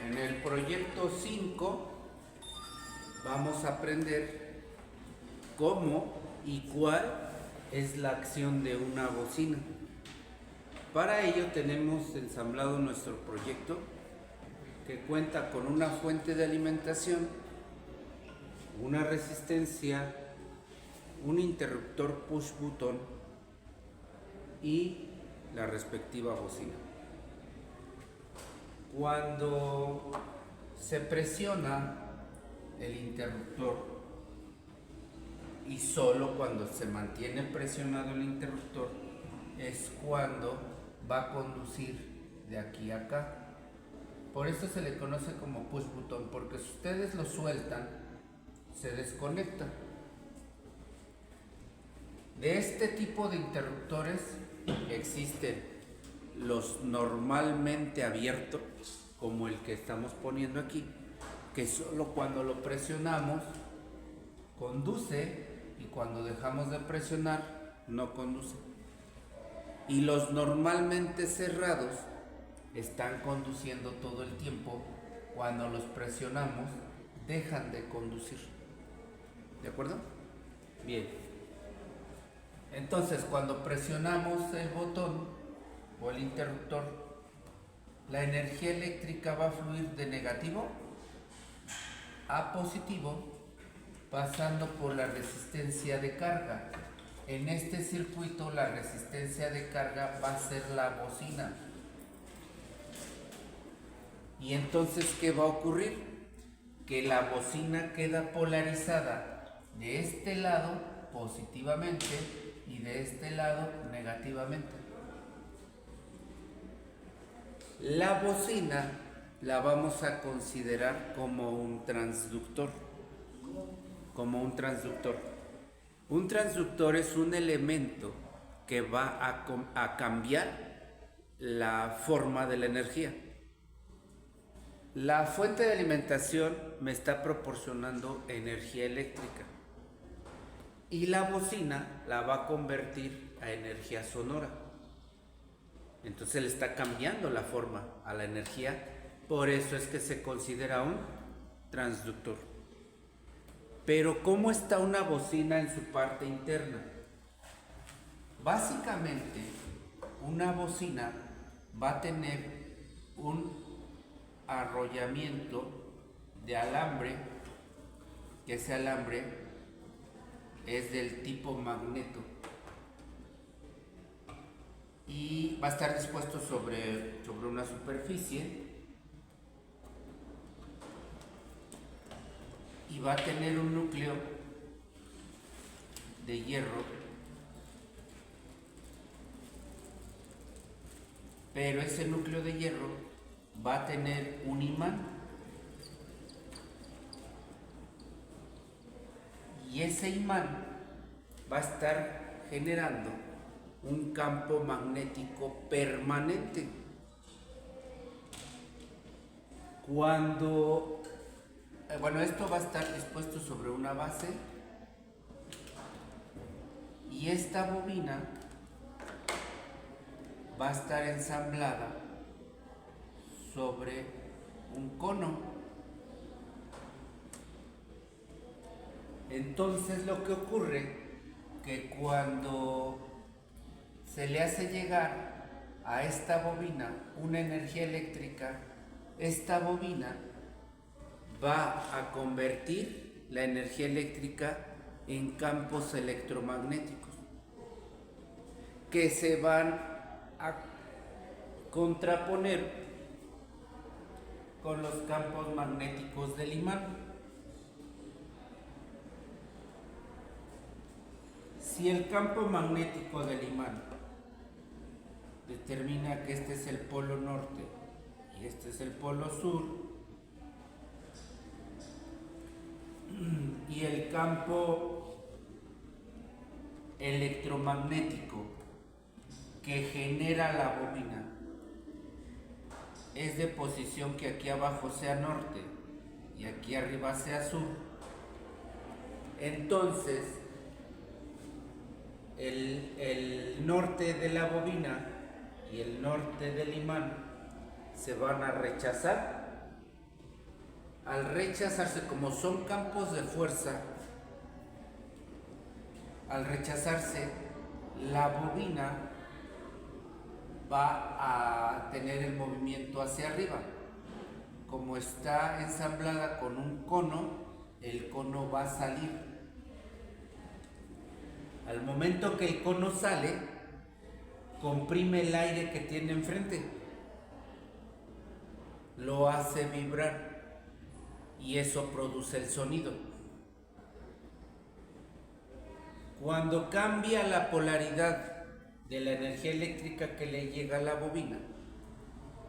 En el proyecto 5 vamos a aprender cómo y cuál es la acción de una bocina. Para ello tenemos ensamblado nuestro proyecto, que cuenta con una fuente de alimentación, una resistencia, un interruptor push button y la respectiva bocina. Cuando se presiona el interruptor y solo cuando se mantiene presionado el interruptor es cuando va a conducir de aquí a acá. Por eso se le conoce como push button, porque si ustedes lo sueltan se desconecta. De este tipo de interruptores existen los normalmente abiertos, como el que estamos poniendo aquí, que solo cuando lo presionamos conduce y cuando dejamos de presionar no conduce. Y los normalmente cerrados están conduciendo todo el tiempo. Cuando los presionamos dejan de conducir. ¿De acuerdo? Bien. Entonces, cuando presionamos el botón o el interruptor, la energía eléctrica va a fluir de negativo a positivo, pasando por la resistencia de carga. En este circuito, la resistencia de carga va a ser la bocina. Y entonces, ¿qué va a ocurrir? Que la bocina queda polarizada de este lado positivamente y de este lado negativamente. La bocina la vamos a considerar como un transductor. Un transductor es un elemento que va a cambiar la forma de la energía. La fuente de alimentación me está proporcionando energía eléctrica y la bocina la va a convertir a energía sonora. Entonces le está cambiando la forma a la energía, por eso es que se considera un transductor. Pero ¿cómo está una bocina en su parte interna? Básicamente, una bocina va a tener un arrollamiento de alambre, que ese alambre es del tipo magneto y va a estar dispuesto sobre una superficie y va a tener un núcleo de hierro, pero ese núcleo de hierro va a tener un imán y ese imán va a estar generando un campo magnético permanente. Esto va a estar dispuesto sobre una base y esta bobina va a estar ensamblada sobre un cono. Entonces lo que ocurre que cuando se le hace llegar a esta bobina una energía eléctrica, esta bobina va a convertir la energía eléctrica en campos electromagnéticos que se van a contraponer con los campos magnéticos del imán. Si el campo magnético del imán determina que este es el polo norte y este es el polo sur, y el campo electromagnético que genera la bobina es de posición que aquí abajo sea norte y aquí arriba sea sur, entonces el norte de la bobina y el norte del imán se van a rechazar al rechazarse, como son campos de fuerza, al rechazarse, la bobina va a tener el movimiento hacia arriba. Como está ensamblada con un cono, el cono va a salir. Al momento que el cono sale, comprime el aire que tiene enfrente, lo hace vibrar y eso produce el sonido. Cuando cambia la polaridad de la energía eléctrica que le llega a la bobina,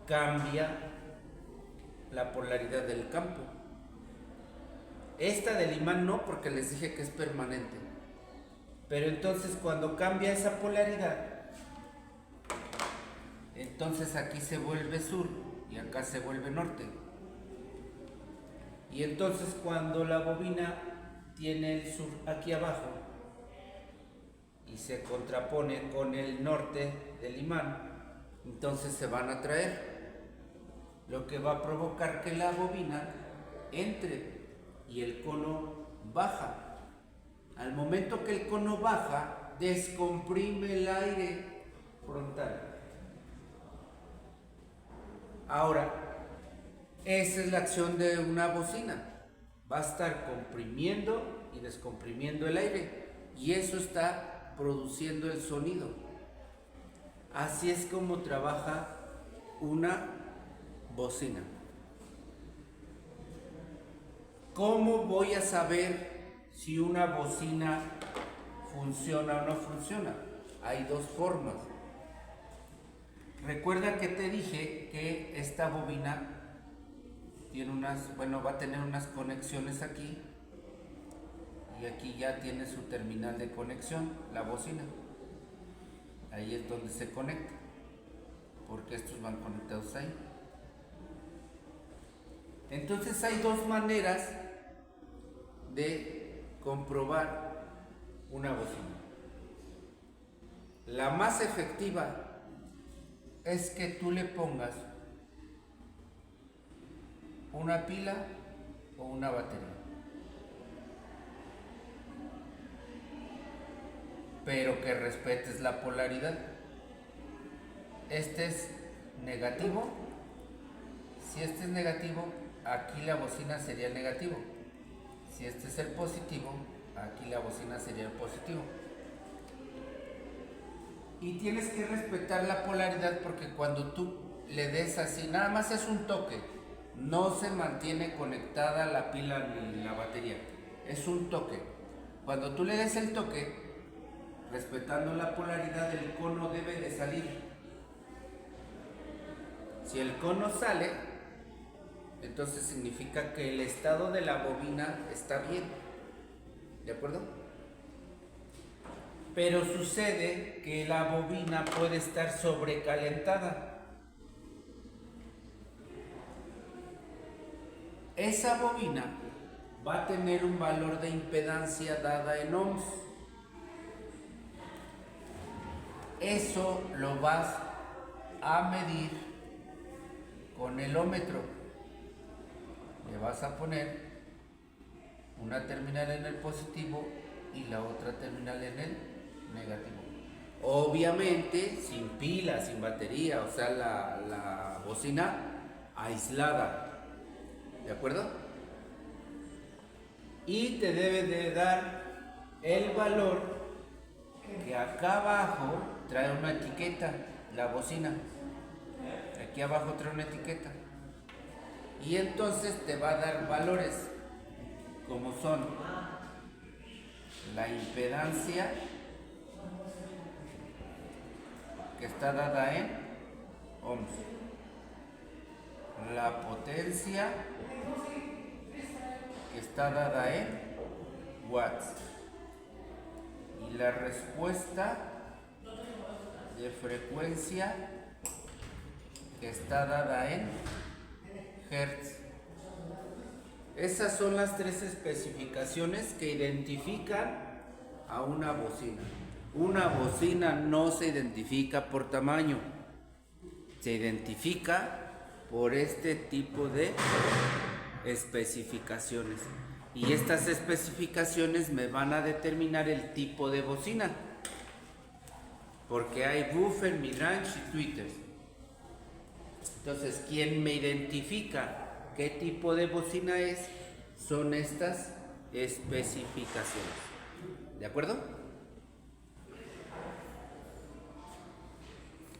cambia la polaridad del campo. Esta del imán no, porque les dije que es permanente. Pero entonces cuando cambia esa polaridad, entonces aquí se vuelve sur y acá se vuelve norte. Y entonces cuando la bobina tiene el sur aquí abajo y se contrapone con el norte del imán, entonces se van a atraer, lo que va a provocar que la bobina entre y el cono baja. Al momento que el cono baja, descomprime el aire frontal. Ahora, esa es la acción de una bocina. Va a estar comprimiendo y descomprimiendo el aire y eso está produciendo el sonido. Así es como trabaja una bocina. ¿Cómo voy a saber si una bocina funciona o no funciona? Hay dos formas. Recuerda que te dije que esta bobina tiene va a tener unas conexiones aquí y aquí ya tiene su terminal de conexión, la bocina. Ahí es donde se conecta, porque estos van conectados ahí. Entonces hay dos maneras de comprobar una bocina. La más efectiva es que tú le pongas una pila o una batería, pero que respetes la polaridad. Este es negativo. Si este es negativo, aquí la bocina sería el negativo. Si este es el positivo, aquí la bocina sería el positivo. Y tienes que respetar la polaridad porque cuando tú le des así, nada más es un toque, no se mantiene conectada la pila ni la batería, es un toque. Cuando tú le des el toque, respetando la polaridad, el cono debe de salir. Si el cono sale, entonces significa que el estado de la bobina está bien, ¿de acuerdo? Pero sucede que la bobina puede estar sobrecalentada. Esa bobina va a tener un valor de impedancia dada en ohms. Eso lo vas a medir con el ohmmetro. Le vas a poner una terminal en el positivo y la otra terminal en el negativo. Obviamente sin pila, sin batería, o sea, la bocina aislada, ¿de acuerdo? Y te debe de dar el valor que acá abajo trae una etiqueta, la bocina. Aquí abajo trae una etiqueta. Y entonces te va a dar valores como son la impedancia, que está dada en ohms, la potencia, que está dada en watts, y la respuesta de frecuencia, que está dada en hertz. Esas son las tres especificaciones que identifican a una bocina. Una bocina no se identifica por tamaño, se identifica por este tipo de especificaciones. Y estas especificaciones me van a determinar el tipo de bocina. Porque hay buffer, midrange y tweeters. Entonces, ¿quién me identifica qué tipo de bocina es? Son estas especificaciones. ¿De acuerdo?